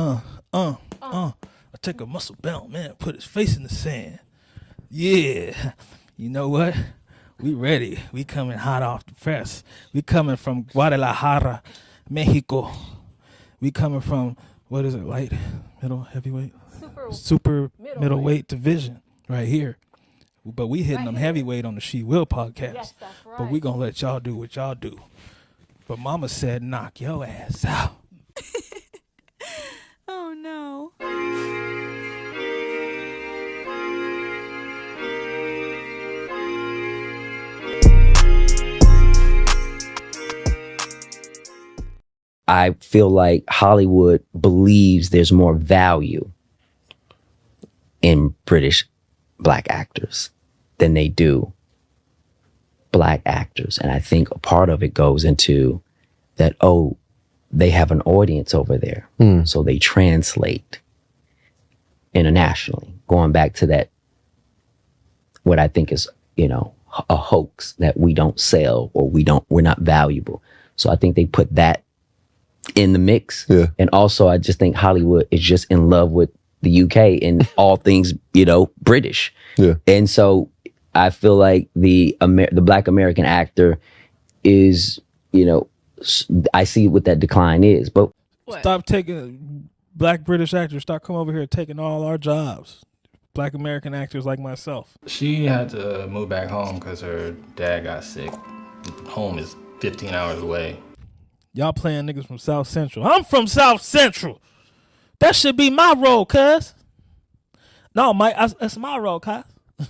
I take a muscle bound man, put his face in the sand. Yeah. You know what? We ready. We coming hot off the press. We coming from Guadalajara, Mexico. We coming from, what is it, light, middle, heavyweight? Super middleweight division right here. But we hitting them heavyweight on the She Will podcast. Yes, that's right. But we gonna let y'all do what y'all do. But mama said knock your ass out. Oh no. I feel like Hollywood believes there's more value in British black actors than they do black actors. And I think a part of it goes into that, oh, they have an audience over there. So they translate internationally, going back to that, what I think is, a hoax that we don't sell or we're not valuable. So I think they put that in the mix. Yeah. And also I just think Hollywood is just in love with the UK and all things, British. Yeah. And so I feel like the black American actor is, I see what that decline is. But stop taking black British actors, stop coming over here taking all our jobs. Black American actors like myself. She had to move back home because her dad got sick. Home is 15 hours away. Y'all playing niggas from South Central. I'm from South Central. That should be my role, cuz. No, Mike, that's my role, cuz. You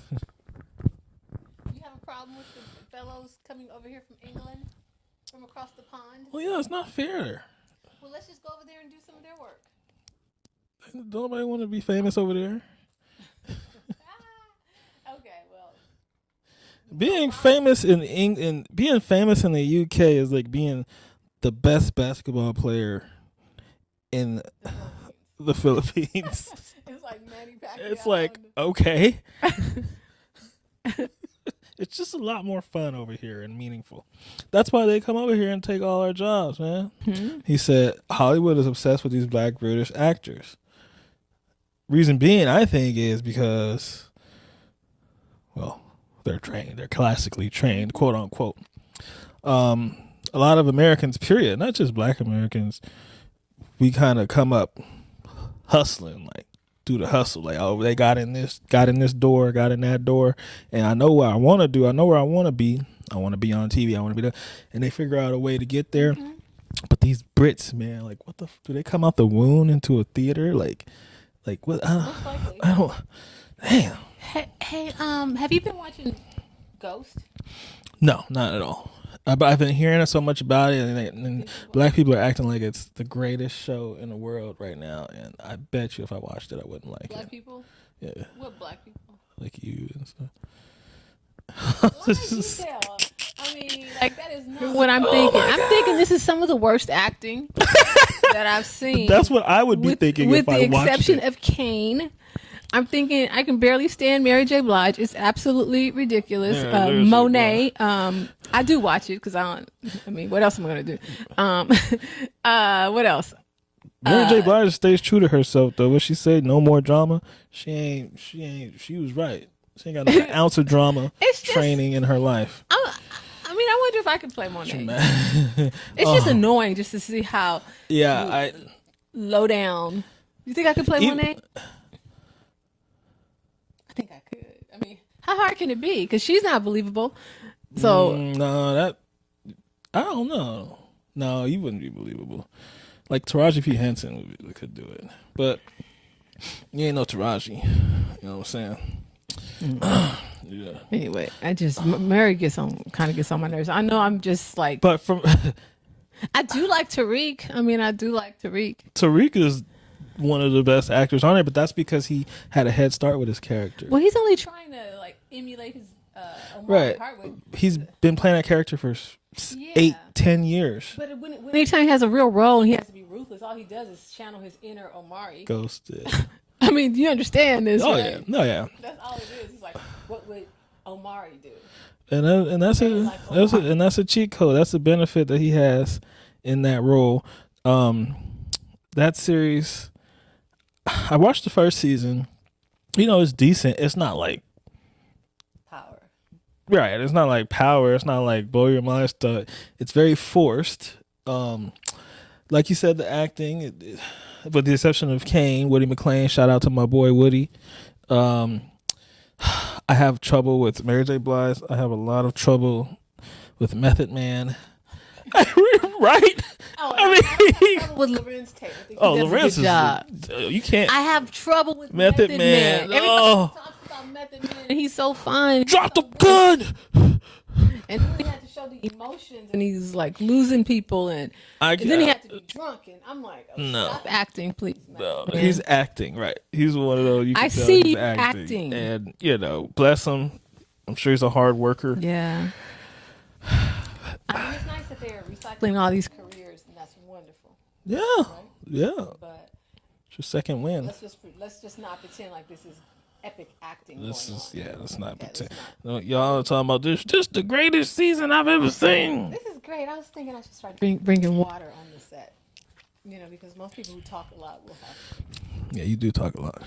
have a problem with the fellows coming over here from England, from across the pond? Well, yeah, it's not fair. Well, let's just go over there and do some of their work. Don't nobody want to be famous over there. Okay, well. Being famous in being famous in the UK is like being the best basketball player in the Philippines. It's like Manny Pacquiao. It's like, okay. It's just a lot more fun over here and meaningful. That's why they come over here and take all our jobs, man. Mm-hmm. He said Hollywood is obsessed with these black British actors. Reason being, I think, is because, well, they're trained. They're classically trained, quote unquote. A lot of Americans, period, not just black Americans, we kind of come up hustling, like do the hustle. Like, oh, they got in this door, got in that door, and I know what I want to do. I know where I want to be. I want to be on TV. I want to be there. And they figure out a way to get there. Mm-hmm. But these Brits, man, like, what do they come out the wound into a theater? Like what? I don't. Damn. Hey, have you been watching Ghost? No, not at all. But I've been hearing so much about it, and black people are acting like it's the greatest show in the world right now. And I bet you, if I watched it, I wouldn't like it. Black people? Yeah. What black people? Like you and stuff. Why detail? I mean, like, that is not what I'm thinking. I'm thinking this is some of the worst acting that I've seen. That's what I would be thinking if I watched it. With the exception of Kane. I'm thinking I can barely stand Mary J. Blige. It's absolutely ridiculous. Yeah, Monet. I do watch it because what else am I going to do? What else? Mary J. Blige stays true to herself, though. What she said, no more drama. She was right. She ain't got an ounce of drama training in her life. I wonder if I could play Monet. It's just annoying just to see how low down. You think I could play Monet? I think I could. I mean, how hard can it be? Because she's not believable. So no, I don't know. No, you wouldn't be believable. Like Taraji P. Henson could do it, but you ain't no Taraji. You know what I'm saying? Yeah. Anyway, Mary kind of gets on my nerves. I know I'm just like, but from I do like Tariq. I do like Tariq. Tariq is one of the best actors on it, but that's because he had a head start with his character. Well, he's only trying to like emulate his right. He's been playing that character for 8-10 years. But anytime he has a real role and he has to be ruthless, all he does is channel his inner Omari. Ghosted. You understand this, right? Yeah. No, yeah. That's all it is. He's like, what would Omari do? And that's a cheat code. That's a benefit that he has in that role. That series I watched the first season. You know, it's decent. It's not like Power. Right. It's not like Power. It's not like blow your mind stuff. It's very forced. Like you said, the acting, with the exception of Kane, Woody McClain. Shout out to my boy Woody. I have trouble with Mary J. Blige. I have a lot of trouble with Method Man. Right? Oh, I have trouble with Lorenz Tate. I think Lorenz is job. You can't. I have trouble with Method Man. Everybody talks about Method Man, and he's so fine. Drop the gun. And then he had to show the emotions, and he's like losing people, and then he had to be drunk, and I'm like, stop acting, please. No, he's acting, right? He's one of those. I see he's acting, and bless him. I'm sure he's a hard worker. Yeah. I mean, it's nice that they're recycling all these careers, and that's wonderful. Yeah, right? yeah. But it's your second win. Let's just not pretend like this is epic acting. Let's not pretend. No, y'all are talking about this. This the greatest season I've ever seen. This is great. I was thinking I should start bringing water on the set. Because most people who talk a lot will have. Yeah, you do talk a lot.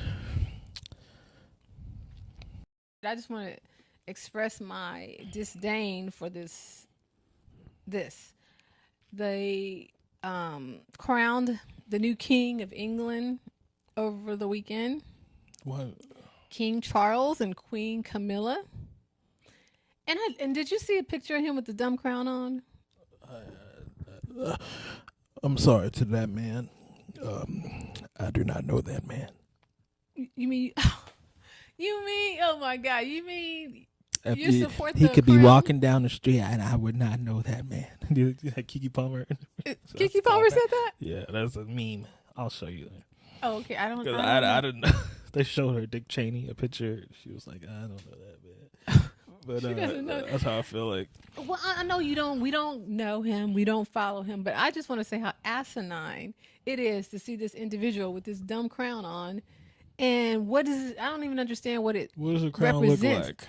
I just want to express my disdain for this. They crowned the new king of England over the weekend. What? King Charles and Queen Camilla. And did you see a picture of him with the dumb crown on? I'm sorry to that man. I do not know that man. You mean? Oh my God! You mean? You support he the could crown? be walking down the street and I would not know that man. Kiki Palmer. Kiki Palmer said that? Yeah, that's a meme. I'll show you that. Oh, okay. I don't know. They showed her Dick Cheney a picture. She was like, I don't know that man. But that's how I feel like. Well, I know you don't. We don't know him. We don't follow him. But I just want to say how asinine it is to see this individual with this dumb crown on. And what is? I don't even understand what it. What does the crown represents. look like?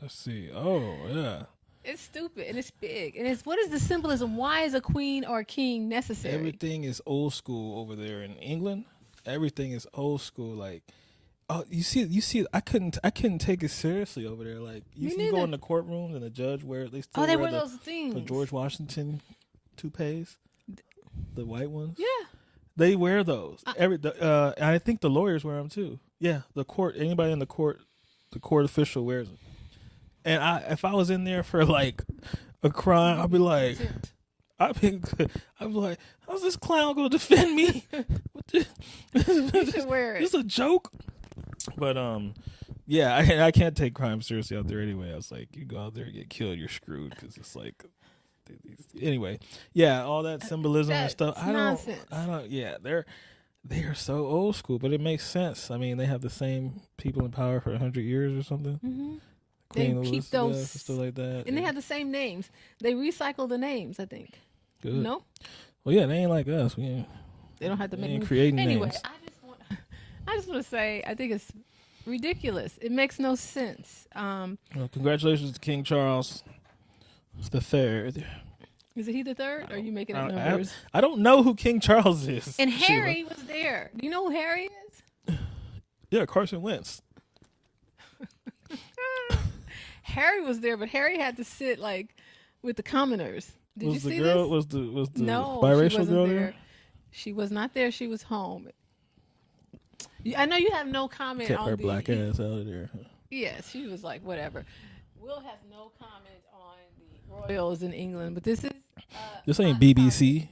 Let's see. Oh, yeah. It's stupid and it's big. And what is the symbolism? Why is a queen or a king necessary? Everything is old school over there in England. Everything is old school. Like, oh, you see. I couldn't take it seriously over there. Like, you go in the courtrooms and the judge wear those things. The George Washington toupees, the white ones. Yeah, they wear those. I think the lawyers wear them too. Yeah, the court. Anybody in the court official wears them. And if I was in there for like a crime, I'd be like, how's this clown gonna defend me? You should wear it. It's a joke. But yeah, I can't take crime seriously out there anyway. I was like, you go out there and get killed, you're screwed, because it's like. Anyway, yeah, all that symbolism and stuff. I don't. Yeah, they are so old school, but it makes sense. I mean, they have the same people in power for 100 years or something. Mm-hmm. Queen they keep those stuff like that, and they have the same names. They recycle the names, I think. Good. No. Well, yeah, they ain't like us. They don't have to make creating anyway. Names. I just want to say, I think it's ridiculous. It makes no sense. Well, congratulations to King Charles the Third. Is it he the third? Or are you making up numbers? I don't know who King Charles is. And Harry was there. Do you know who Harry is? Yeah, Carson Wentz. Harry was there, but Harry had to sit like with the commoners. Did you see this? Was the no, biracial girl there? She was not there. She was home. I know you have no comment Kept on her black ass out of there. Yes, she was like, whatever. Will has no comment on the royals in England, but this is this ain't BBC.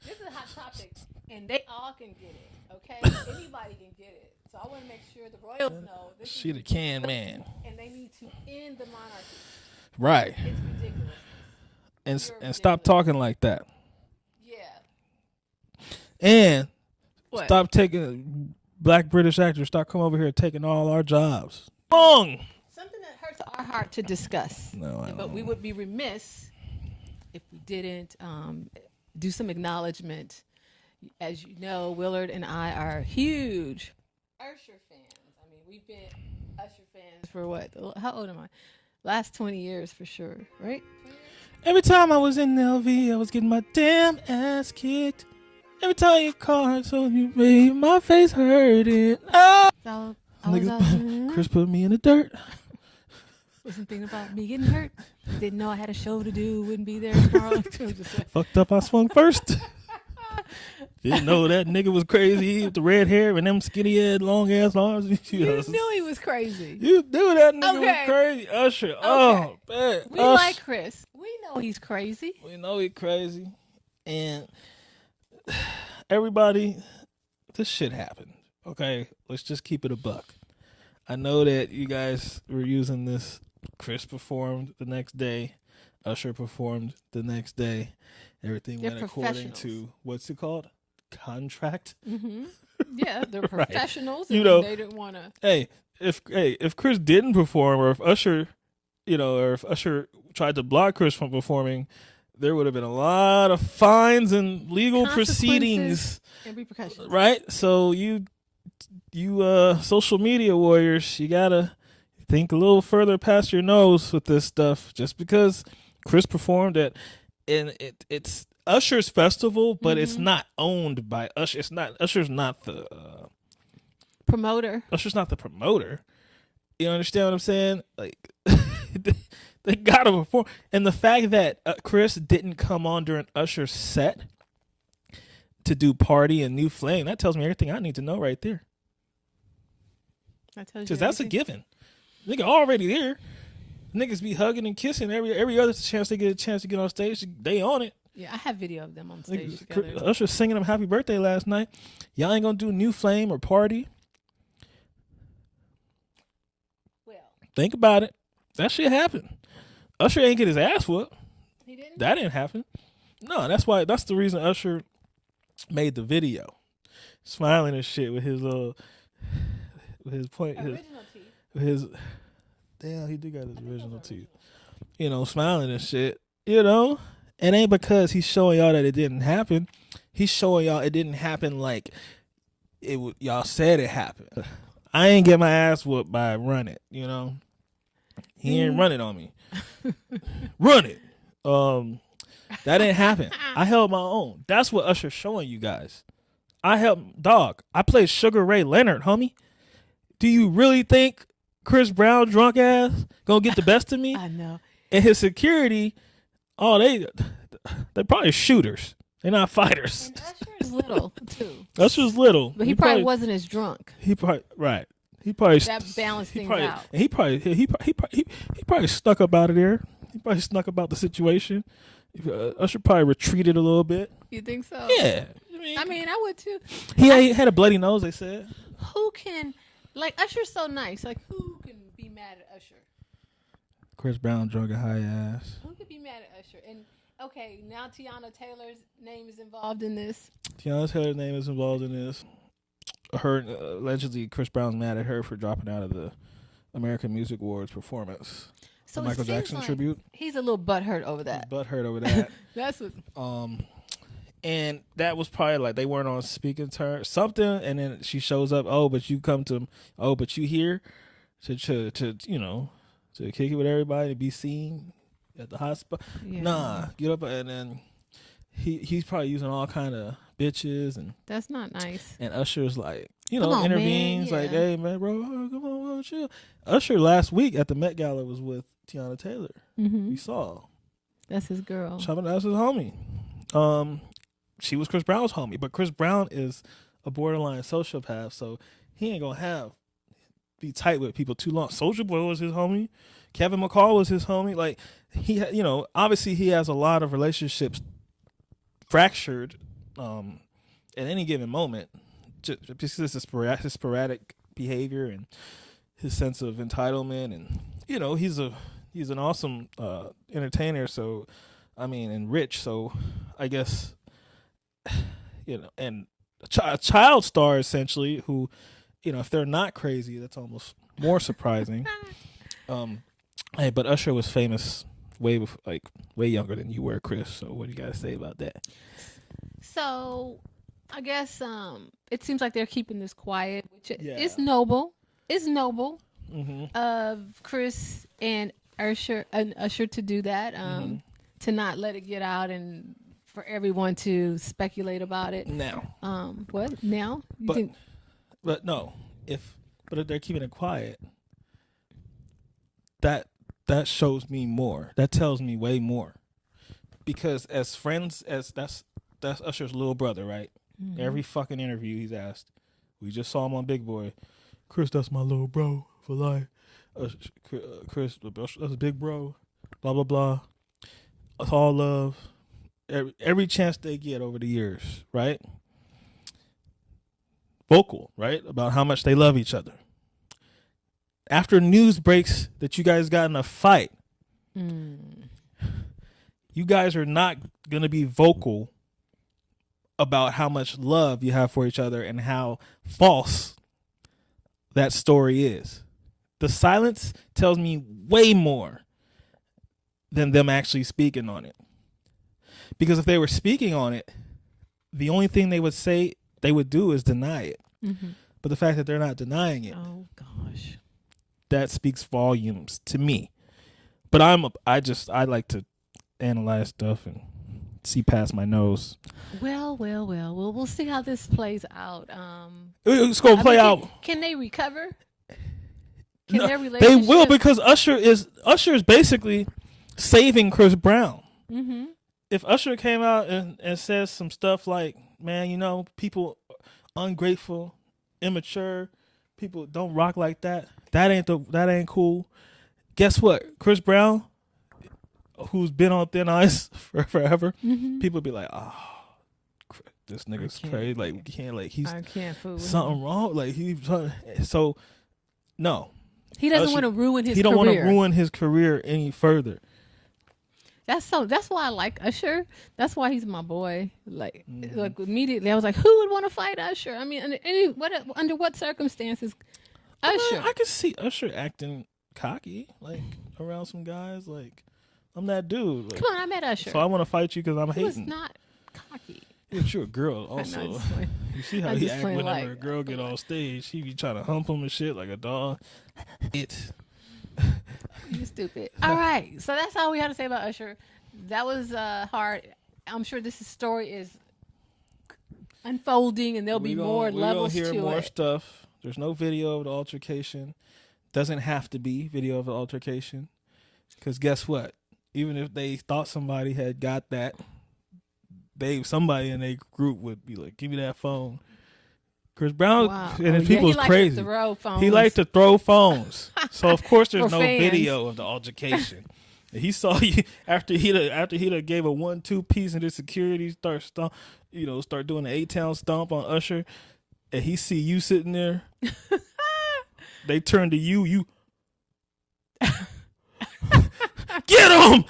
This is a hot topic, and they all can get it. Okay, anybody can get it. So I want to make sure the royals know this. She the can man, and they need to end the monarchy. Right. It's ridiculous. And stop talking like that. Yeah. And what? Stop taking black British actors. Stop coming over here taking all our jobs. Wrong. Something that hurts our heart to discuss. But we would be remiss if we didn't do some acknowledgement. As you know, Willard and I are huge Usher fans. I mean, we've been Usher fans for what? How old am I? Last 20 years for sure, right? Every time I was in LV, I was getting my damn ass kicked. Every time you call, so you made my face hurting. Ah! Chris put me in the dirt. Wasn't thinking about me getting hurt. Didn't know I had a show to do. Wouldn't be there tomorrow. Fucked up. I swung first. Didn't know that nigga was crazy with the red hair and them skinny head, long ass arms. You knew he was crazy. You knew that nigga was crazy. Usher. Okay. Oh, man. We like Chris. We know he's crazy. We know he's crazy. And everybody, this shit happened. Okay? Let's just keep it a buck. I know that you guys were using this. Chris performed the next day. Usher performed the next day. Everything went according to, what's it called? Contract? Mm-hmm. Yeah, they're professionals. Right. And they didn't want to. Hey, if Chris didn't perform, or if Usher, or if Usher tried to block Chris from performing, there would have been a lot of fines and legal proceedings and repercussions. Right? So you social media warriors, you gotta think a little further past your nose with this stuff. Just because Chris performed at, and it's Usher's festival, but it's not owned by Usher. It's not Usher's not the promoter. Usher's not the promoter. You understand what I'm saying? Like they gotta perform, and the fact that Chris didn't come on during Usher's set to do Party and New Flame, that tells me everything I need to know right there. Because that's a given. Nigga already there. Niggas be hugging and kissing every other chance they get a chance to get on stage. They on it. Yeah, I have video of them on stage together. Usher singing them Happy Birthday last night. Y'all ain't gonna do New Flame or Party. Well, think about it. That shit happened. Usher ain't get his ass whooped. He didn't? That didn't happen. No, that's the reason Usher made the video. Smiling and shit with his original teeth. Damn, he did got his original teeth. Smiling and shit. It ain't because he's showing y'all that it didn't happen. He's showing y'all it didn't happen like y'all said it happened. I ain't get my ass whooped by Run It. He ain't run it on me. Run it. That didn't happen. I held my own. That's what Usher's showing you guys. I played Sugar Ray Leonard, homie. Do you really think Chris Brown drunk ass gonna get the best of me? I know. And his security, they're probably shooters. They're not fighters. And Usher's little too. Usher's little, but he probably wasn't as drunk. He probably that balanced things out. And he probably snuck up out of there. He probably snuck about the situation. Usher probably retreated a little bit. You think so? Yeah. I mean, I would too. He had a bloody nose, they said. Who can, Usher's so nice. Who can be mad at Usher? Chris Brown drunk a high ass. Who could be mad at Usher? And, okay, now Tiana Taylor's name is involved in this. Allegedly, Chris Brown's mad at her for dropping out of the American Music Awards performance. So the Michael Jackson tribute. He's a little butthurt over that. That's what. And that was probably they weren't on speaking terms, something. And then she shows up. But you here to kick it with everybody, to be seen at the hospital. Yeah. Nah, get up. And then he's probably using all kind of bitches, and that's not nice. And Usher's intervenes, man. Hey man, bro, come on, chill. Usher last week at the Met Gala was with Tiana Taylor. We saw. That's his girl. That's his homie. She was Chris Brown's homie, but Chris Brown is a borderline sociopath, so he ain't gonna be tight with people too long. Soulja Boy was his homie. Kevin McCall was his homie. Obviously he has a lot of relationships fractured at any given moment, just because his sporadic behavior and his sense of entitlement, and he's an awesome entertainer. So, and rich. So, I guess and a child star essentially, who if they're not crazy, that's almost more surprising. But Usher was famous way younger than you were, Chris. So, what do you got to say about that? So, I guess it seems like they're keeping this quiet, which is noble. It's noble of Chris and Usher to do that, to not let it get out and for everyone to speculate about it. Now. What now? But no, if they're keeping it quiet, that shows me more. That tells me way more. Because as friends, as that's Usher's little brother, right? Mm-hmm. Every fucking interview he's asked. We just saw him on Big Boy. Chris, that's my little bro for life. Chris, that's a big bro. Blah blah blah. It's all love. Every chance they get over the years, right? Vocal, right? About how much they love each other. After news breaks that you guys got in a fight, you guys are not going to be vocal about how much love you have for each other and how false that story is. The silence tells me way more than them actually speaking on it. Because if they were speaking on it, the only thing they would say they would do is deny it. Mm-hmm. But the fact that they're not denying it, oh gosh, that speaks volumes to me. But I like to analyze stuff and see past my nose. Well, we'll see how this plays out. It's going to play out. Can they recover? No, they will, because Usher is basically saving Chris Brown. Mm-hmm. If Usher came out and says some stuff like, man, people ungrateful, immature, people don't rock like that. That ain't cool. Guess what? Chris Brown, who's been on thin ice for forever, people be like, oh, this nigga's crazy. Like, we can't, like, I can't fool with something him. Wrong. Like, so no. He doesn't want to ruin his career. He don't want to ruin his career any further. That's why I like Usher. That's why he's my boy. Like immediately, I was like, who would want to fight Usher? I mean, under what circumstances? Usher. I could see Usher acting cocky, like around some guys. Like, I'm that dude. Like, come on, I met Usher. So I want to fight you because I'm hating. He was not cocky. Yeah, you're a girl also. You see how he act whenever a girl get on stage. He be trying to hump him and shit like a dog. You stupid. All right. So that's all we had to say about Usher. That was hard. I'm sure this story is unfolding and there'll be more levels to it. We're going to hear more stuff. There's no video of the altercation. Doesn't have to be video of the altercation. Because guess what? Even if they thought somebody had got that, somebody in their group would be like, give me that phone. Chris Brown and his people is crazy. He liked to throw phones. So of course there's no video of the altercation. He saw you after he gave a 1-2 piece into security, start doing an 8-town stomp on Usher, and he see you sitting there. They turn to you. Get him!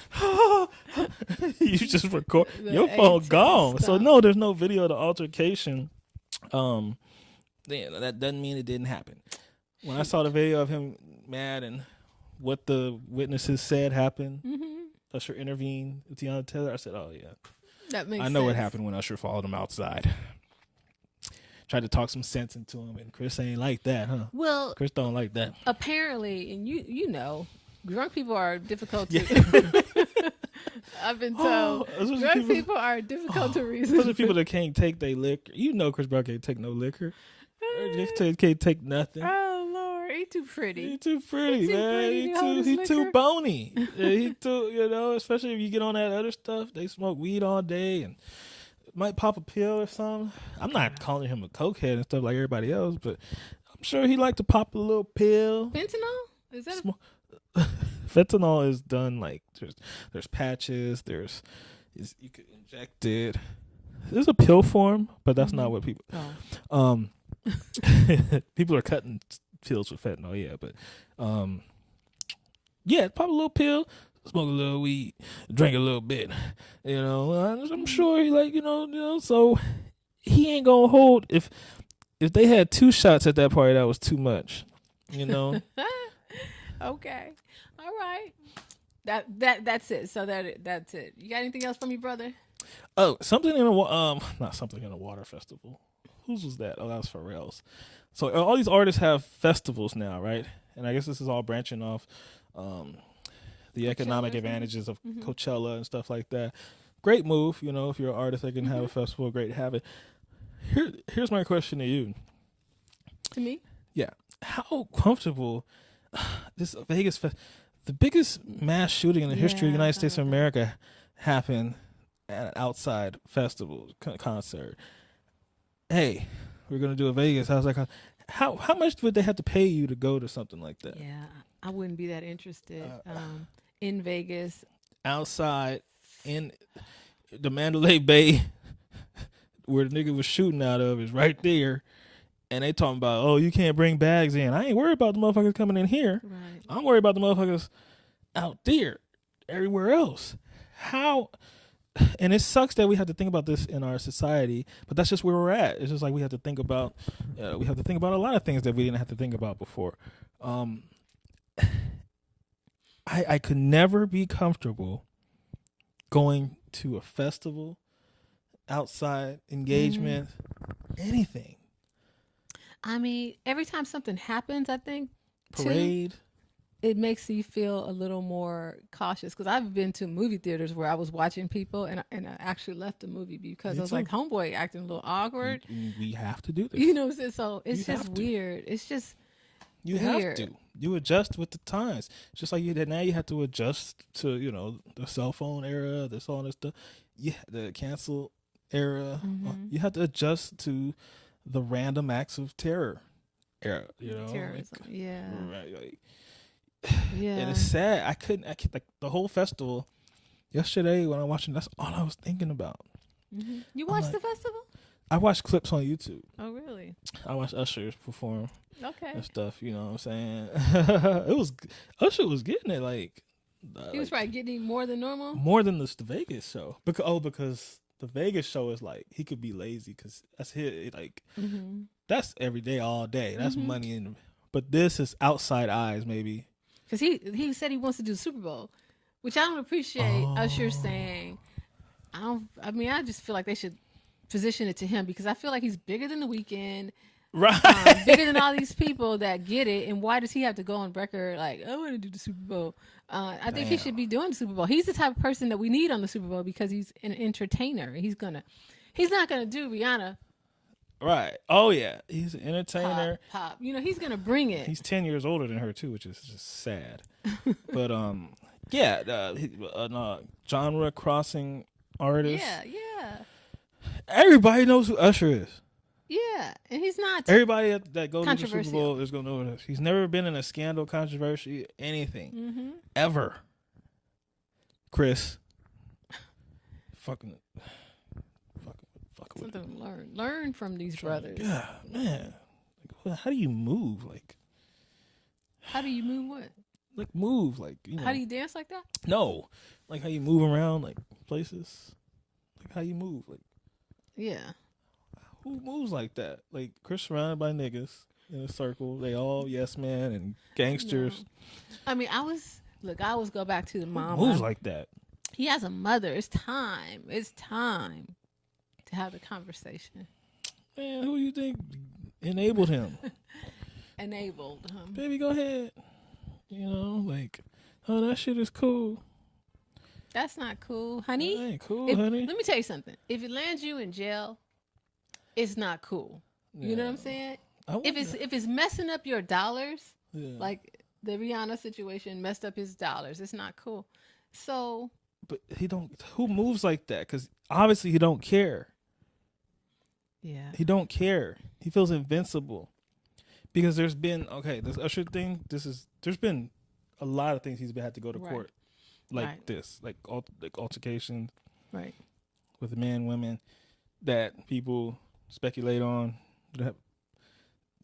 You just record your phone gone. So no, there's no video of the altercation. That doesn't mean it didn't happen. When I saw the video of him mad and what the witnesses said happened, Usher intervened with Tiana Taylor. I said, "Oh yeah, that makes sense. I know what happened when Usher followed him outside. Tried to talk some sense into him, and Chris ain't like that, huh? Well, Chris don't like that. Apparently, and you know, drunk people are difficult to. I've been told drunk people are difficult to reason. Those are people that can't take their liquor. You know, Chris Brown can't take no liquor. Can't take nothing. Oh Lord, he too pretty. He too pretty, man. He too bony. Yeah, he too. Especially if you get on that other stuff. They smoke weed all day and might pop a pill or something. I'm not calling him a cokehead and stuff like everybody else, but I'm sure he like to pop a little pill. Fentanyl? Is that? Fentanyl is done like there's patches. You could inject it. There's a pill form, but that's not what people. Oh. People are cutting pills with fentanyl, yeah, but pop a little pill, smoke a little weed, drink a little bit, I'm sure he like, so he ain't gonna hold if they had 2 shots at that party, that was too much, Okay. All right. That's it. So that's it. You got anything else for me, brother? Oh, something in a not something in a water festival. Whose was that? Oh, that was Pharrell's. So all these artists have festivals now, right? And I guess this is all branching off the economic advantages of Coachella and stuff like that. great move. You know, if you're an artist that can have a festival, great to have it. Here's my question to you. To me? Yeah. How comfortable this Vegas the biggest mass shooting in the history of the United States of America happened at an outside festival concert. Hey, we're gonna do a Vegas. I was like, how much would they have to pay you to go to something like that? Yeah, I wouldn't be that interested in Vegas. Outside in the Mandalay Bay, where the nigga was shooting out of, is right there. And they talking about, oh, you can't bring bags in. I ain't worried about the motherfuckers coming in here. Right. I'm worried about the motherfuckers out there, everywhere else. How? And it sucks that we have to think about this in our society, but that's just where we're at. It's just like we have to think about a lot of things that we didn't have to think about before. I could never be comfortable going to a festival, outside engagement, anything. I mean, every time something happens, I think Parade. It makes you feel a little more cautious, because I've been to movie theaters where I was watching people and I actually left the movie because I was like, homeboy acting a little awkward. We have to do this. You know what I'm saying? So it's just weird. It's just weird. Have to. You adjust with the times. It's just like now you have to adjust to, you know, the cell phone era, this all this stuff. Yeah, the cancel era. You have to adjust to the random acts of terror era, you know. Terrorism. Right, like, yeah. And it's sad. I couldn't like the whole festival yesterday when I was watching, that's all I was thinking about. You watched the festival? I watched clips on YouTube. Oh, really? I watched Usher perform and stuff, you know what I'm saying? Usher was getting it like he was probably getting more than normal? More than the Vegas show. Because the Vegas show is like, he could be lazy because that's his, like, that's every day, all day. That's money. But this is outside eyes, maybe. Because he said he wants to do the Super Bowl, which I don't appreciate Usher saying. I just feel like they should position it to him, because I feel like he's bigger than The Weeknd. Right. Bigger than all these people that get it. And why does he have to go on record like, I want to do the Super Bowl? I think he should be doing the Super Bowl. He's the type of person that we need on the Super Bowl, because he's an entertainer. He's not gonna do Rihanna. Right. Oh yeah. He's an entertainer. Pop. You know, he's gonna bring it. He's 10 years older than her too, which is just sad. But genre crossing artist. Yeah. Everybody knows who Usher is. Yeah, and he's not. Everybody that goes to the Super Bowl is going to know this. He's never been in a scandal, controversy, anything. Ever. Chris. Fucking something to learn from these brothers. Yeah, man. Like, how do you move? Like, how do you move what? Like, move. Like, you know. How do you dance like that? No. Like, how you move around, like, places. Like, how you move. Like, yeah. Who moves like that? Like, Chris surrounded by niggas in a circle. They all yes man and gangsters. No. I mean, I always go back to the mom. Who moves like that? He has a mother. It's time. It's time to have the conversation. Man, who you think enabled him? Enabled him. Baby, go ahead. You know, like, oh, that shit is cool. That's not cool, honey. That ain't cool, honey. Let me tell you something. If it lands you in jail, it's not cool. Yeah. You know what I'm saying? If it's messing up your dollars, like the Rihanna situation messed up his dollars, it's not cool. So, but who moves like that? Because obviously he don't care. Yeah, he don't care. He feels invincible because there's been this Usher thing. There's been a lot of things he's had to go to court like this, like altercations, right, with men, women that people speculate on.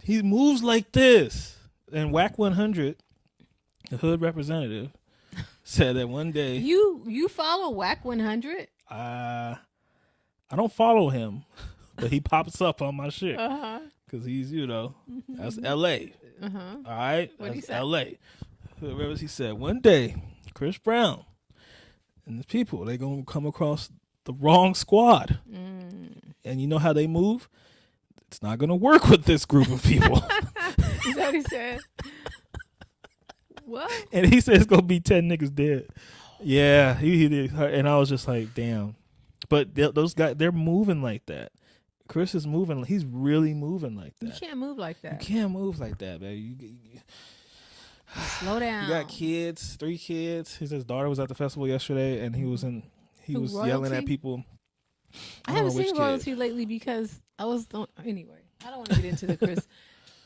He moves like this. And Whack 100, the hood representative, said that one day you follow Whack 100. I don't follow him, but he pops up on my shit because he's that's L.A. All right, what that's he L.A. Whoever he said one day, Chris Brown and the people, they gonna come across the wrong squad. And you know how they move? It's not going to work with this group of people. Is that what he said? What? And he said it's going to be 10 niggas dead. Yeah, he did. And I was just like, damn. But those guys, they're moving like that. Chris is moving. He's really moving like that. You can't move like that. You can't move like that, baby. Slow down. You got kids, 3 kids. His daughter was at the festival yesterday, and he was yelling at people. I haven't seen royalty lately because anyway, I don't want to get into the Chris.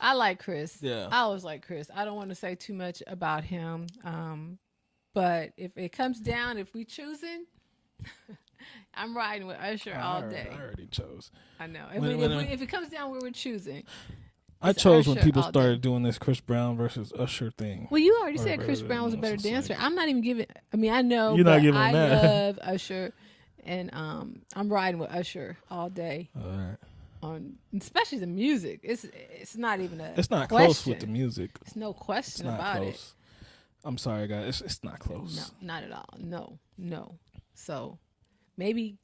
I like Chris. Yeah. I always like Chris. I don't want to say too much about him. But if it comes down, if we choosing, I'm riding with Usher all day. I already chose. I know. If it comes down where we're choosing. I chose when people started doing this Chris Brown versus Usher thing. Well, you already said Chris Brown was a better dancer. I'm not even giving. I mean, I know. You're not giving I that. love Usher, and I'm riding with Usher all day. All right. On especially the music, it's not even a. It's not question. close with the music. It's no question it's not about close. it. I'm sorry, guys. It's not close. No, not at all. No. So maybe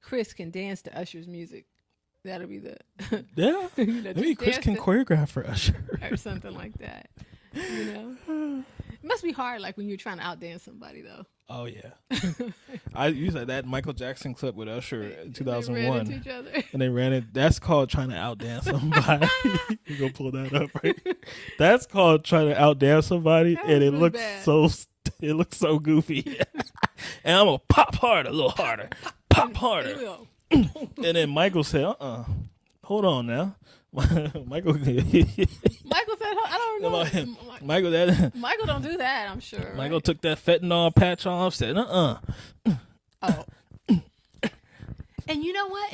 Chris can dance to Usher's music. That'll be the yeah. Maybe Chris can choreograph for Usher or something like that. It must be hard, like when you're trying to outdance somebody, though. Oh yeah, I used that Michael Jackson clip with Usher in 2001, they ran into each other. And they ran it. That's called trying to outdance somebody. You go pull that up, right? That's called trying to outdance somebody, and it looks so goofy. And I'm gonna pop hard a little harder, pop harder. And then Michael said, hold on now. Michael said, I don't know. Michael don't do that, I'm sure. Michael took that fentanyl patch off, said, Oh. And you know what?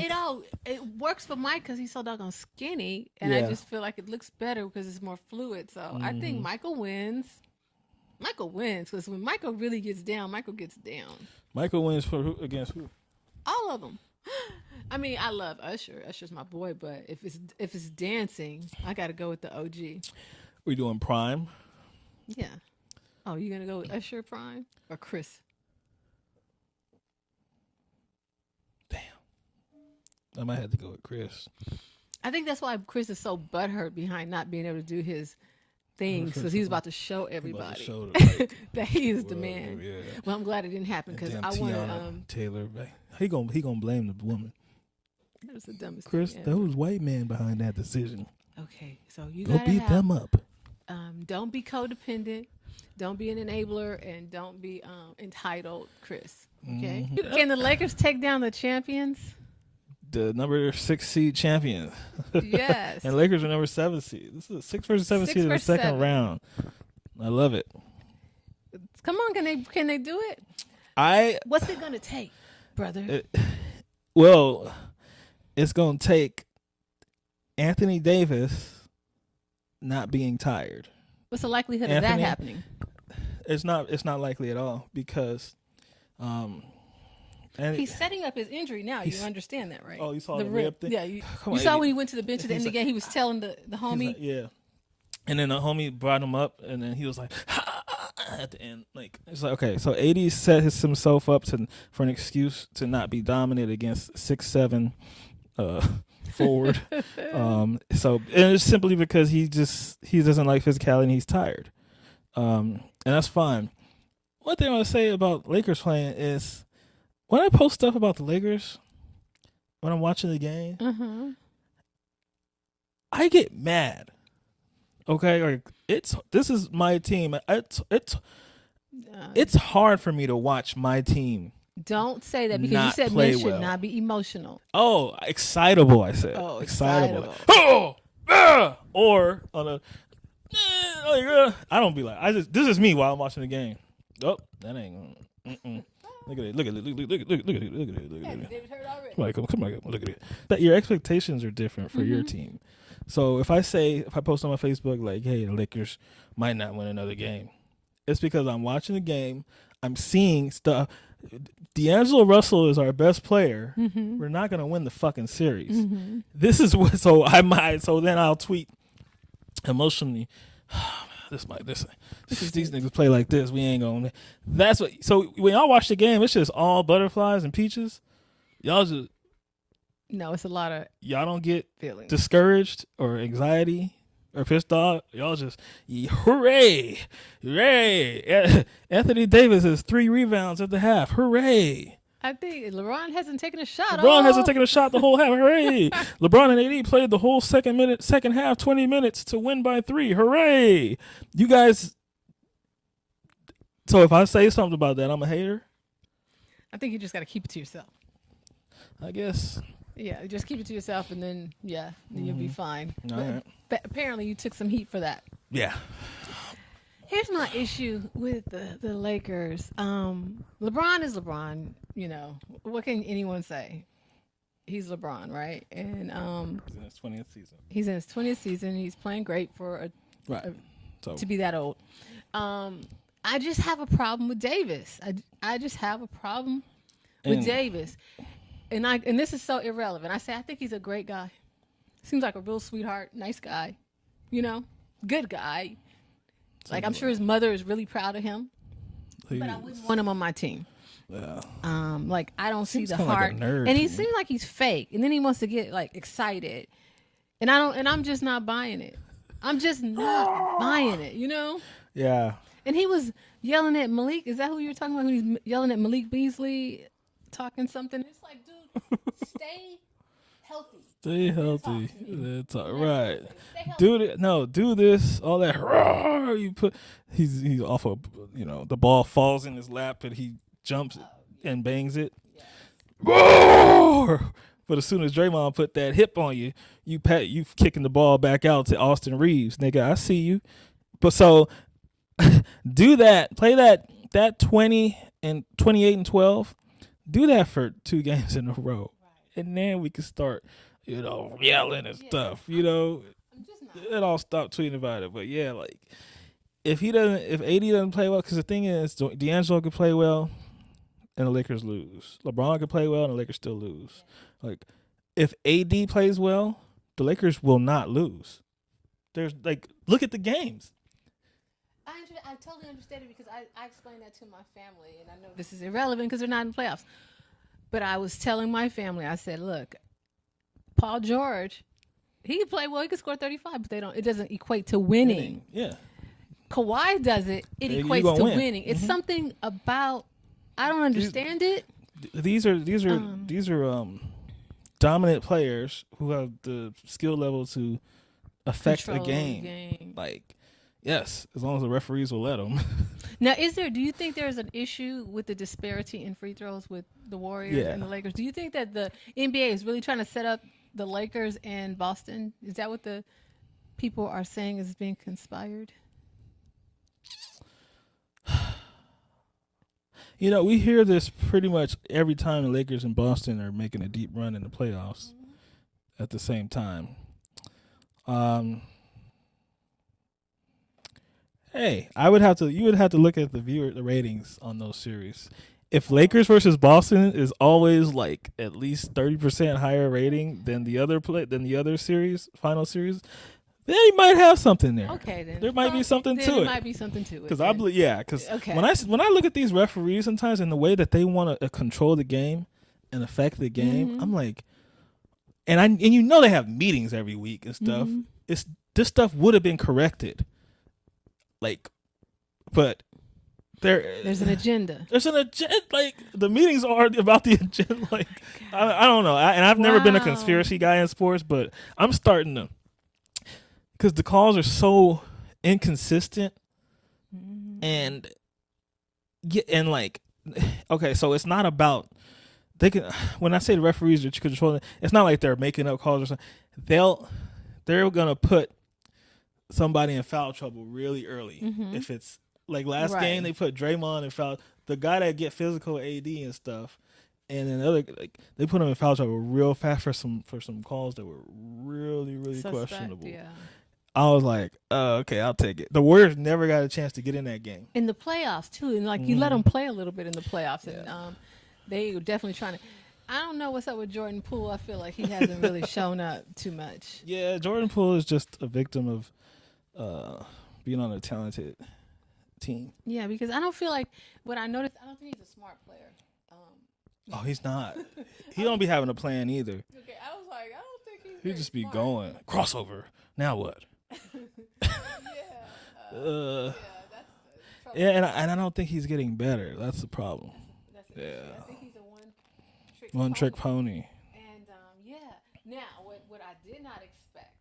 It works for Mike because he's so doggone skinny, and I just feel like it looks better because it's more fluid. So I think Michael wins. Michael wins because when Michael really gets down, Michael gets down. Michael wins against who? All of them. I mean, I love Usher. Usher's my boy, but if it's dancing, I got to go with the OG. We doing Prime? Yeah. Oh, you gonna go with Usher Prime or Chris? Damn. I might have to go with Chris. I think that's why Chris is so butthurt behind not being able to do his things because he's about to show everybody that he is the man. Yeah. Well, I'm glad it didn't happen because I want Taylor. He gonna blame the woman. That was the dumbest Chris, thing that was white man behind that decision. Okay, so you go beat them up. Don't be codependent. Don't be an enabler, and don't be entitled, Chris. Okay. Mm-hmm. Can the Lakers take down the champions? The number 6 seed champions. Yes. And Lakers are number 7 seed. This is a 6 versus 7 seed in the second round. I love it. Come on, can they do it? What's it gonna take, brother? It's gonna take Anthony Davis not being tired. What's the likelihood of that happening? It's not likely at all because and he's setting up his injury now. You understand that, right? Oh, you saw the rib thing? Yeah, you saw when he went to the bench at the end of the game, he was telling the homie. Like, yeah. And then the homie brought him up, and then he was like, at the end. Like, it's like, okay, so AD set himself up for an excuse to not be dominant against 6'7" forward. So and it's simply because he doesn't like physicality and he's tired. And that's fine. One thing I want to say about Lakers playing is when I post stuff about the Lakers, when I'm watching the game, I get mad. Okay, like this is my team. It's hard for me to watch my team. Don't say that because you said men should not be emotional. Oh, excitable! I said. Oh, excitable. Or on a. I don't be like this is me while I'm watching the game. Oh, that ain't. Look at it! Look at it! Look at it! Come on! Look at it! That your expectations are different for your team. So if I post on my Facebook like, "Hey, the Lakers might not win another game," it's because I'm watching the game. I'm seeing stuff. D'Angelo Russell is our best player. We're not gonna win the fucking series. This is what. So then I'll tweet emotionally. These niggas play like this. We ain't gonna. That's what. So when y'all watch the game, it's just all butterflies and peaches. Y'all just. No, it's a lot of. Y'all don't get feelings. Discouraged or anxiety or pissed off. Y'all just hooray. Anthony Davis has 3 rebounds at the half. Hooray. I think LeBron hasn't taken a shot. LeBron hasn't taken a shot the whole half. Hooray! LeBron and AD played the whole second half, 20 minutes to win by 3. Hooray! You guys. So if I say something about that, I'm a hater. I think you just got to keep it to yourself. I guess. Yeah, just keep it to yourself, and then then you'll be fine. All right. But apparently, you took some heat for that. Yeah. Here's my issue with the Lakers. LeBron is LeBron. You know, what can anyone say? He's LeBron, right? And he's in his 20th season. He's in his 20th season. He's playing great for to be that old. I just have a problem with Davis. I just have a problem with Davis. And this is so irrelevant. I think he's a great guy. Seems like a real sweetheart, nice guy. You know, good guy. Like, I'm sure his mother is really proud of him. But I wouldn't want him on my team. Yeah. Like, I don't see the heart. Like a nerd, and he seems like he's fake. And then he wants to get like excited. And I'm just not buying it. I'm just not buying it, you know? Yeah. And he was yelling at Malik. Is that who you were talking about? When he's yelling at Malik Beasley, talking something. It's like, dude, stay healthy. Stay healthy. That's all right. Do this. All that. You put. He's off of. The ball falls in his lap and he jumps and bangs it. Roar! But as soon as Draymond put that hip on you, you kicking the ball back out to Austin Reeves, nigga. I see you. But so do that. Play that 20 and 28 and 12. Do that for 2 games in a row, and then we can start. Yelling and stuff, it all stop tweeting about it. But yeah, like if AD doesn't play well, because the thing is, D'Angelo could play well and the Lakers lose. LeBron could play well and the Lakers still lose. Like if AD plays well, the Lakers will not lose. There's look at the games. I totally understand it because I explained that to my family, and I know this is irrelevant because they're not in the playoffs. But I was telling my family, I said, look, Paul George, he can play well. He can score 35, but it doesn't equate to winning. Yeah. Kawhi does it. It equates to winning. It's something about I don't understand it. These are dominant players who have the skill level to affect a game. Like, yes, as long as the referees will let them. Now, do you think there's an issue with the disparity in free throws with the Warriors and the Lakers? Do you think that the NBA is really trying to set up the Lakers and Boston? Is that what the people are saying is being conspired? We hear this pretty much every time the Lakers and Boston are making a deep run in the playoffs at the same time. Hey, you would have to look at the ratings on those series. If Lakers versus Boston is always like at least 30% higher rating than the other series, final series, then you might have something there. Okay, then there might be something to it. There might be something to it. Because when I look at these referees sometimes and the way that they want to control the game and affect the game, I'm like, and they have meetings every week and stuff. This stuff would have been corrected. But there's an agenda. There's an agenda. Like the meetings are about the agenda. Like I don't know. I've never been a conspiracy guy in sports, but I'm starting to, because the calls are so inconsistent, and okay, so it's not about they can. When I say the referees are controlling, it's not like they're making up calls or something. They're gonna put somebody in foul trouble really early. If it's like last game, they put Draymond in foul. The guy that get physical AD and stuff, and then they put him in foul trouble real fast for some calls that were really, really questionable. Yeah. I was like, okay, I'll take it. The Warriors never got a chance to get in that game. In the playoffs too, and you let them play a little bit in the playoffs, and they were definitely trying to. I don't know what's up with Jordan Poole. I feel like he hasn't really shown up too much. Yeah, Jordan Poole is just a victim of being on a talented team. Yeah, because I don't feel like what I noticed. I don't think he's a smart player. He's not. He don't be having a plan either. Okay, I was like, I don't think he'd just be going crossover. Now what? And I don't think he's getting better. That's the problem. I think he's a one One trick pony. And yeah. Now, what I did not expect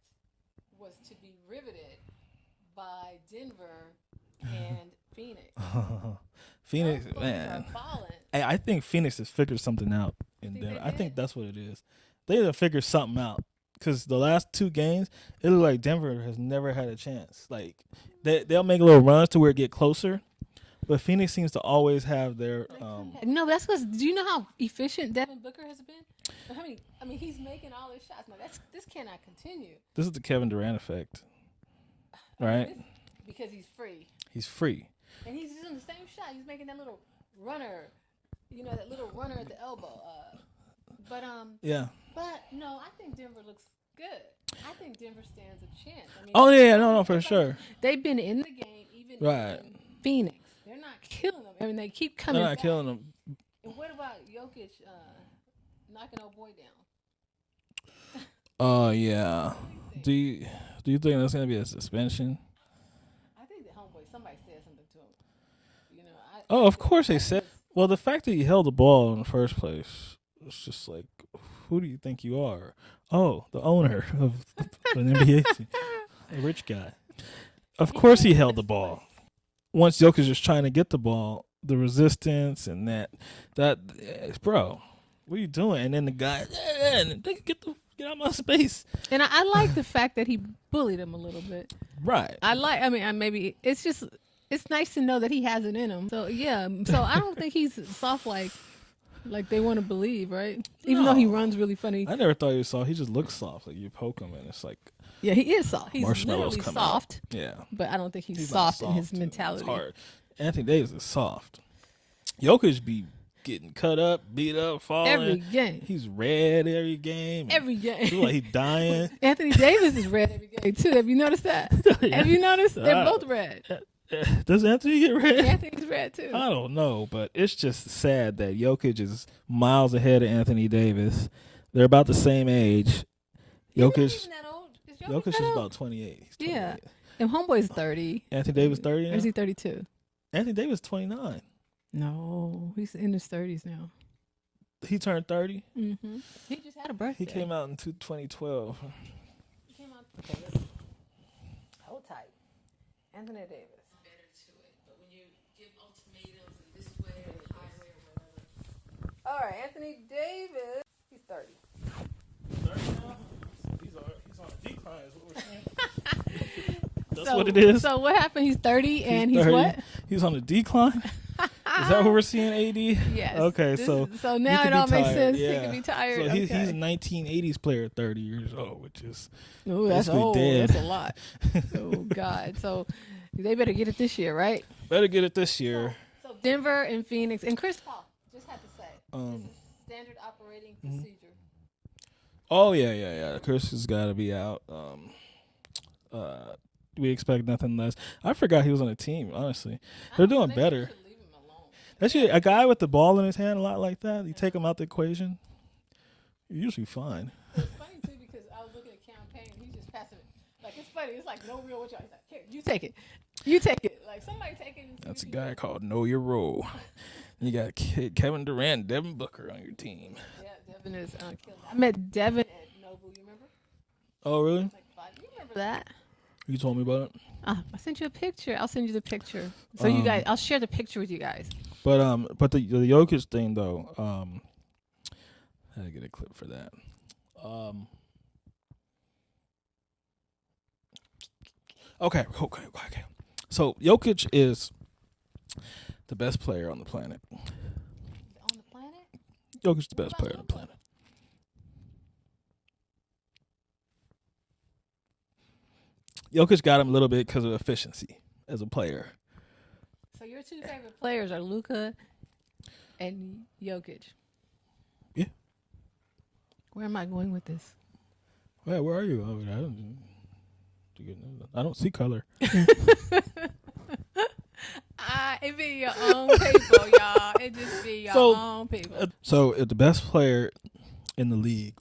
was to be riveted by Denver and Phoenix. Phoenix, man. Hey, I think Phoenix has figured something out in Denver. I think that's what it is. They have figured something out. Because the last 2 games, it looked like Denver has never had a chance. Like, they'll make little runs to where it get closer. But Phoenix seems to always have their... No, that's because... Do you know how efficient Devin Booker has been? I mean, he's making all his shots. Now, this cannot continue. This is the Kevin Durant effect. Right? Because he's free. He's free. And he's doing the same shot. He's making that little runner. You know, that little runner at the elbow. Yeah. But, no, I think Denver looks good. I think Denver stands a chance. I mean, no, for sure. They've been in the game, even in Phoenix. They're not killing them. I mean, they keep coming They're not back. killing them. And what about Jokic knocking old boy down? Oh, yeah. Do you think that's going to be a suspension? I think the homeboy, somebody said something to him. You know, Of course they said. Well, the fact that he held the ball in the first place, it's just like, who do you think you are? Oh, the owner of an NBA team. A rich guy. Of course he held the ball. Once Jokic is trying to get the ball, the resistance and that, bro, what are you doing? And then the guy, get out of my space. And I like the fact that he bullied him a little bit. Right. Maybe it's just, it's nice to know that he has it in him. So, yeah. So, I don't think he's soft like they want to believe, right? Even though he runs really funny. I never thought he was soft. He just looks soft. Like, you poke him and it's like... Yeah, he is soft. He's marshmallows literally come soft. Out. Yeah. But I don't think he's soft in his mentality. It's hard. Anthony Davis is soft. Jokic be getting cut up, beat up, falling. Every game. He's red every game. Every game. Look like he's dying. Anthony Davis is red every game, too. Have you noticed that? Have you noticed? They're both red. Does Anthony get red? Anthony's red, too. I don't know, but it's just sad that Jokic is miles ahead of Anthony Davis. They're about the same age. Jokic is about 28. He's 28. Yeah. And homeboy's 30. Anthony Davis 30 now? Or is he 32? Anthony Davis 29. No, he's in his 30s now. He turned 30? Mm-hmm. He just had a birthday. He came out in 2012. He came out. Okay, listen. Hold tight. Anthony Davis. Better to it. But when you give ultimatums in this way or the highway or whatever. All right, Anthony Davis. He's 30. 30 now? He's on a decline is what we're saying. That's what it is. So what happened? He's 30 and he's 30. what? He's on a decline? Is that what we're seeing, AD? Yes. Okay, so now it all makes sense. Yeah. He could be tired. So he's a 1980s player at 30 years old, which is that's old. Dead. That's a lot. Oh, God. So they better get it this year, right? Better get it this year. So Denver and Phoenix. And Chris Paul, just had to say, this is standard operating procedure. Oh, yeah. Chris has got to be out. We expect nothing less. I forgot he was on the team, honestly. They're doing better. Leave him alone. That's a guy with the ball in his hand a lot like that. You take him out the equation, you're usually fine. It's funny, too, because I was looking at campaign. He's just passing it. Like, it's funny. It's like, no real what y'all. He's like, here, you take it. You take it. Like, somebody take it. That's a guy called Know Your Role. You got Kevin Durant, Devin Booker on your team. Yeah, Devin is killing it. I met Devin at Noble, you remember? Oh, really? Like 5. You remember that? You told me about it. I sent you a picture. I'll send you the picture. So you guys, I'll share the picture with you guys. But the Jokic thing though, I had to get a clip for that. Okay. So Jokic is the best player on the planet. On the planet? Jokic's the best player on the planet. Jokic got him a little bit because of efficiency as a player. So your two favorite players are Luka and Jokic. Yeah. Where am I going with this? Where are you? I don't see color. It be your own people, y'all. It just be your own people. So the best player in the league,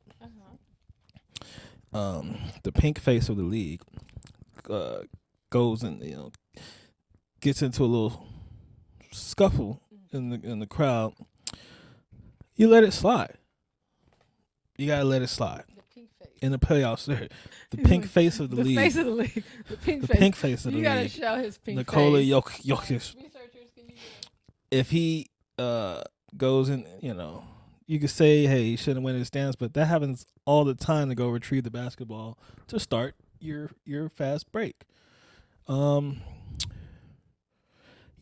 the pink face of the league, goes and gets into a little scuffle in the crowd. You let it slide. You gotta let it slide. The pink face. In the playoffs, the pink face of the league. The face of the league. The pink face of the league. league. You gotta show his pink Nikola face. Jokic. Researchers, can you If he goes in, you could say, hey, he shouldn't win his stance, but that happens all the time to go retrieve the basketball to start your fast break.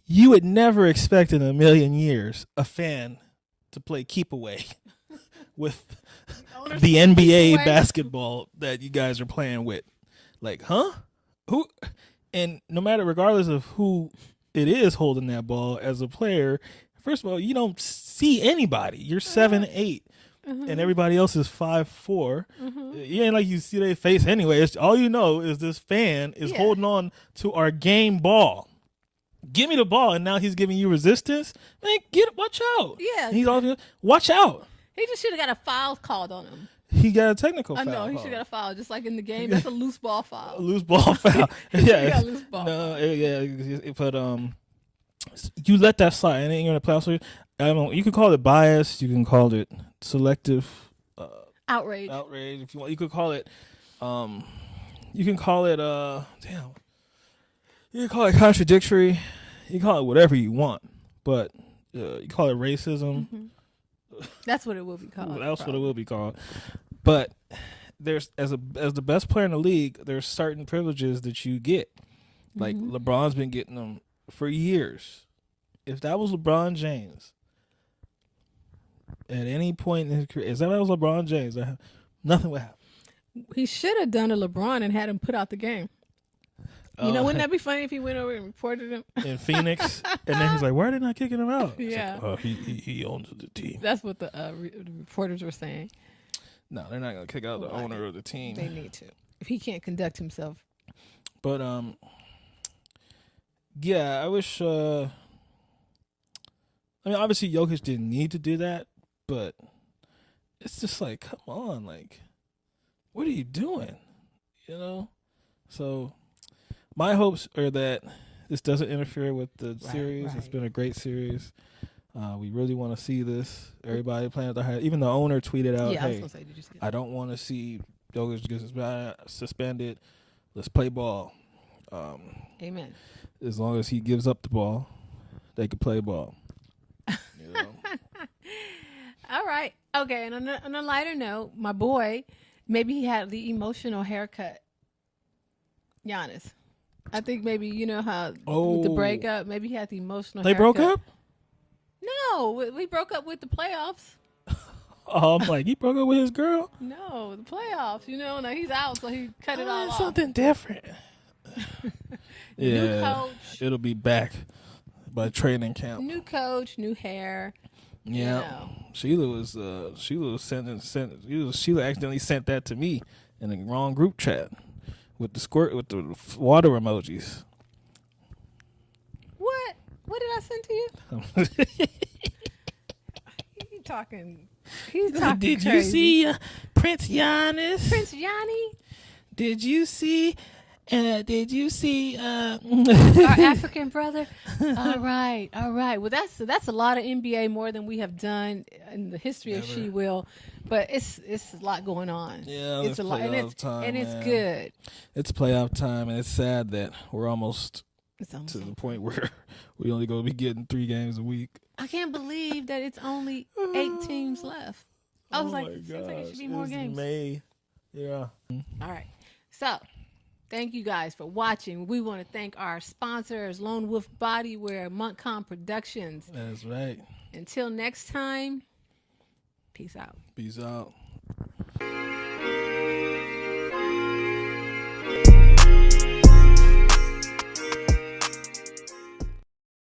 You would never expect in a million years a fan to play keep away with the NBA basketball that you guys are playing with. Like, huh? Who? And no matter, regardless of who it is holding that ball as a player, first of all, you don't see anybody. You're 7'8", and everybody else is 5'4". You ain't like you see their face anyway. It's, all you know is this fan is holding on to our game ball. Give me the ball, and now he's giving you resistance. Man, watch out. Yeah. And he's all, watch out. He just should have got a foul called on him. He got a technical foul. I know, he should have got a foul, just like in the game. That's a loose ball foul. A loose ball foul. Yeah. got a loose ball. No, yeah, but you let that slide, and then you're in the playoffs. You can call it bias. You can call it selective outrage. Outrage, if you want. You could call it. You can call it. Damn. You can call it contradictory. You can call it whatever you want, but you call it racism. That's what it will be called. That's what it will be called. But there's as the best player in the league, there's certain privileges that you get. Like LeBron's been getting them for years. If that was LeBron James, at any point in his career, if that was LeBron James, nothing would happen. He should have done a LeBron and had him put out the game. Wouldn't that be funny if he went over and reported him in Phoenix, and then he's like, "Why are they not kicking him out?" Yeah, like, he owns the team. That's what the reporters were saying. No, they're not gonna kick out the owner of the team. They need to, if he can't conduct himself. But yeah, I wish. I mean, obviously, Jokic didn't need to do that, but it's just like, come on, like, what are you doing? So. My hopes are that this doesn't interfere with the series. Right. It's been a great series. We really want to see this. Everybody playing at the high. Even the owner tweeted out, "Hey, I don't want to see Jokic get suspended. Let's play ball." Amen. As long as he gives up the ball, they can play ball. All right. Okay. And on a lighter note, my boy, maybe he had the emotional haircut. Giannis. I think maybe, how with the breakup, maybe he had the emotional haircut. They broke up? No, we broke up with the playoffs. Oh, I'm like, he broke up with his girl? No, the playoffs. Now he's out, so he cut it all off. Something different. Yeah, new coach. It'll be back by training camp. New coach, new hair. Yeah, Sheila accidentally sent that to me in the wrong group chat. With the water emojis. What did I send to you? He's talking Did crazy. you see Prince Giannis? Prince Gianni? Did you see our African brother? All right. Well, that's a lot of NBA, more than we have done in the history of She Will. But it's a lot going on. Yeah, it's a lot, and it's good. It's playoff time, and it's sad that we're almost to the point where we only going to be getting 3 games a week. I can't believe that it's only 8 teams left. I was like, it seems like it should be more games. May. Yeah. All right. So, thank you guys for watching. We want to thank our sponsors, Lone Wolf Bodywear, Montcalm Productions. That's right. Until next time, peace out. Peace out.